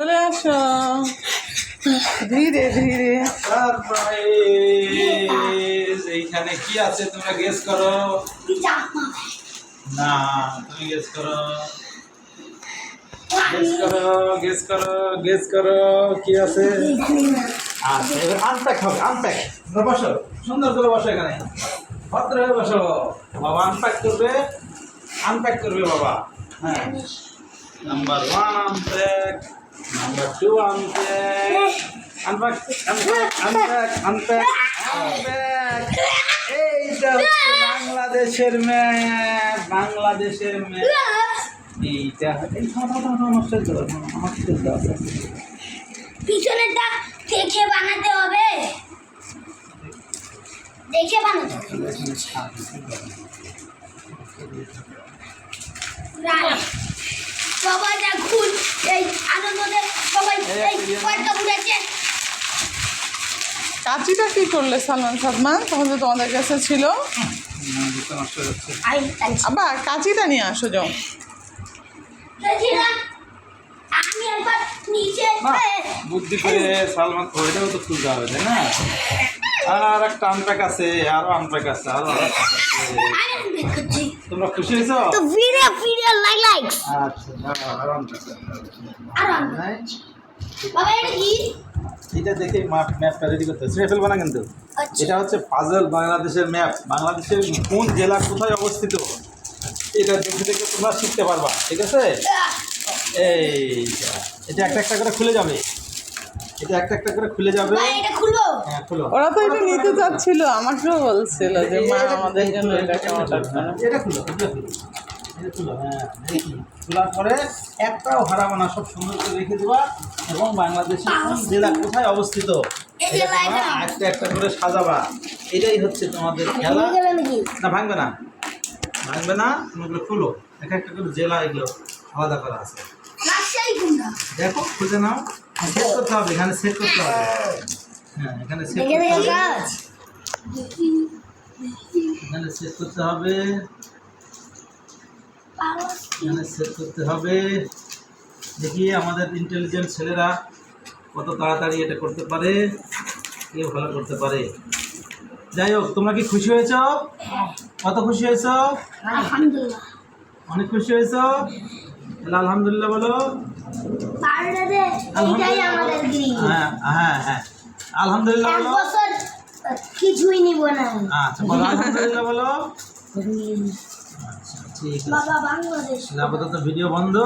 চলে আসো ধীরে ধীরে। এইখানে কি আছে তোমরা গেস করো। না তুমি গেস করো, গেস করো, গেস করো কি আছে। আচ্ছা এবার আনপ্যাক হবে, আনপ্যাক। বসো, সুন্দর করে বসো, এখানে ভদ্র হয়ে বসো। বাবা আনপ্যাক করবে, আনপ্যাক করবে বাবা। হ্যাঁ, number 1 unpack, number 2 unpack, unpack unpack unpack unpack unpack. এইটা হচ্ছে বাংলাদেশের ম্যাপ, বাংলাদেশের ম্যাপ। এইটা পিছনেরটা দেখে বানাতে হবে, দেখে বানাতে হবে। সবাই দেখুন এই আনন্দে সবাই এই কয়টা উড়েছে। কাঁচিটা কি করলে সালমান সাদমান? তখন তো তোমাদের কাছে ছিল। আবার কাঁচিটা নিয়ে আসো যাও। আমি একবার নিচে বুদ্ধি করে সালমান, ওইটাও তো খুলতে হবে তাই না? আর একটা আনপ্যাক আছে, আরো আনপ্যাক আছে, আরো তোমরা খুশি হয়েছো? তো ভিডিও লাইক আচ্ছা আরো আনপ্যাক। বাবা এটা কি? এটা দেখে ম্যাপটা রেডি করতে ছেড়ে ফেলবো না কিন্তু। আচ্ছা। এটা হচ্ছে পাজল বাংলাদেশের ম্যাপ, বাংলাদেশের কোন জেলা কোথায় অবস্থিত এটা দেখে দেখে তোমরা শিখতে পারবা, ঠিক আছে? এইটা এটা একটা একটা করে খুলে যাবে, এটা একটা একটা করে খুলে যাবে। ভাই এটা খুলবো? হ্যাঁ খুলো। ওরা তো এটা নিতে চাচ্ছিল, আমাকেও বলছিল যে মা আমাদের জন্য এটাকে অর্ডার করো। এটা খুলো, এটা খুলো, এটা খুলো। হ্যাঁ দেখি খোলার পরে একটাও হারাবো না, সব সুন্দর করে রেখে দেবা এবং বাংলাদেশের কোন জেলা কোথায় অবস্থিত এটা তোমরা একটা একটা করে সাজাবা। এটাই হচ্ছে তোমাদের খেলা। না ভাঙবে না, ভাঙবে না, তুমি খুলো। এক একটা করে জেলা এগুলো আলাদা করা আছে। রাজশাহী কোনটা? দেখো খুঁজে নাও, সেট করতে হবে, এখানে সেট করতে হবে। হ্যাঁ এখানে সেট করতে হবে, এখানে সেট করতে হবে, এখানে সেট করতে হবে। দেখি আমাদের ইন্টেলিজেন্ট ছেলেরা কত তাড়াতাড়ি এটা করতে পারে, কে ভালো করতে পারে। যাই হোক, তোমরা কি খুশি হয়েছো? কত খুশি হয়েছো? আলহামদুলিল্লাহ অনেক খুশি হয়েছো? তাহলে আলহামদুলিল্লাহ বলো। পারলে এইটাই আমাদের গ্রিন। হ্যাঁ হ্যাঁ হ্যাঁ আলহামদুলিল্লাহ এক বলো। বছর কিছুই নিব না। আচ্ছা বলো আলহামদুলিল্লাহ বলো। আচ্ছা ঠিক আছে, বাবা বাংলাদেশ আপাতত ভিডিও বন্ধ।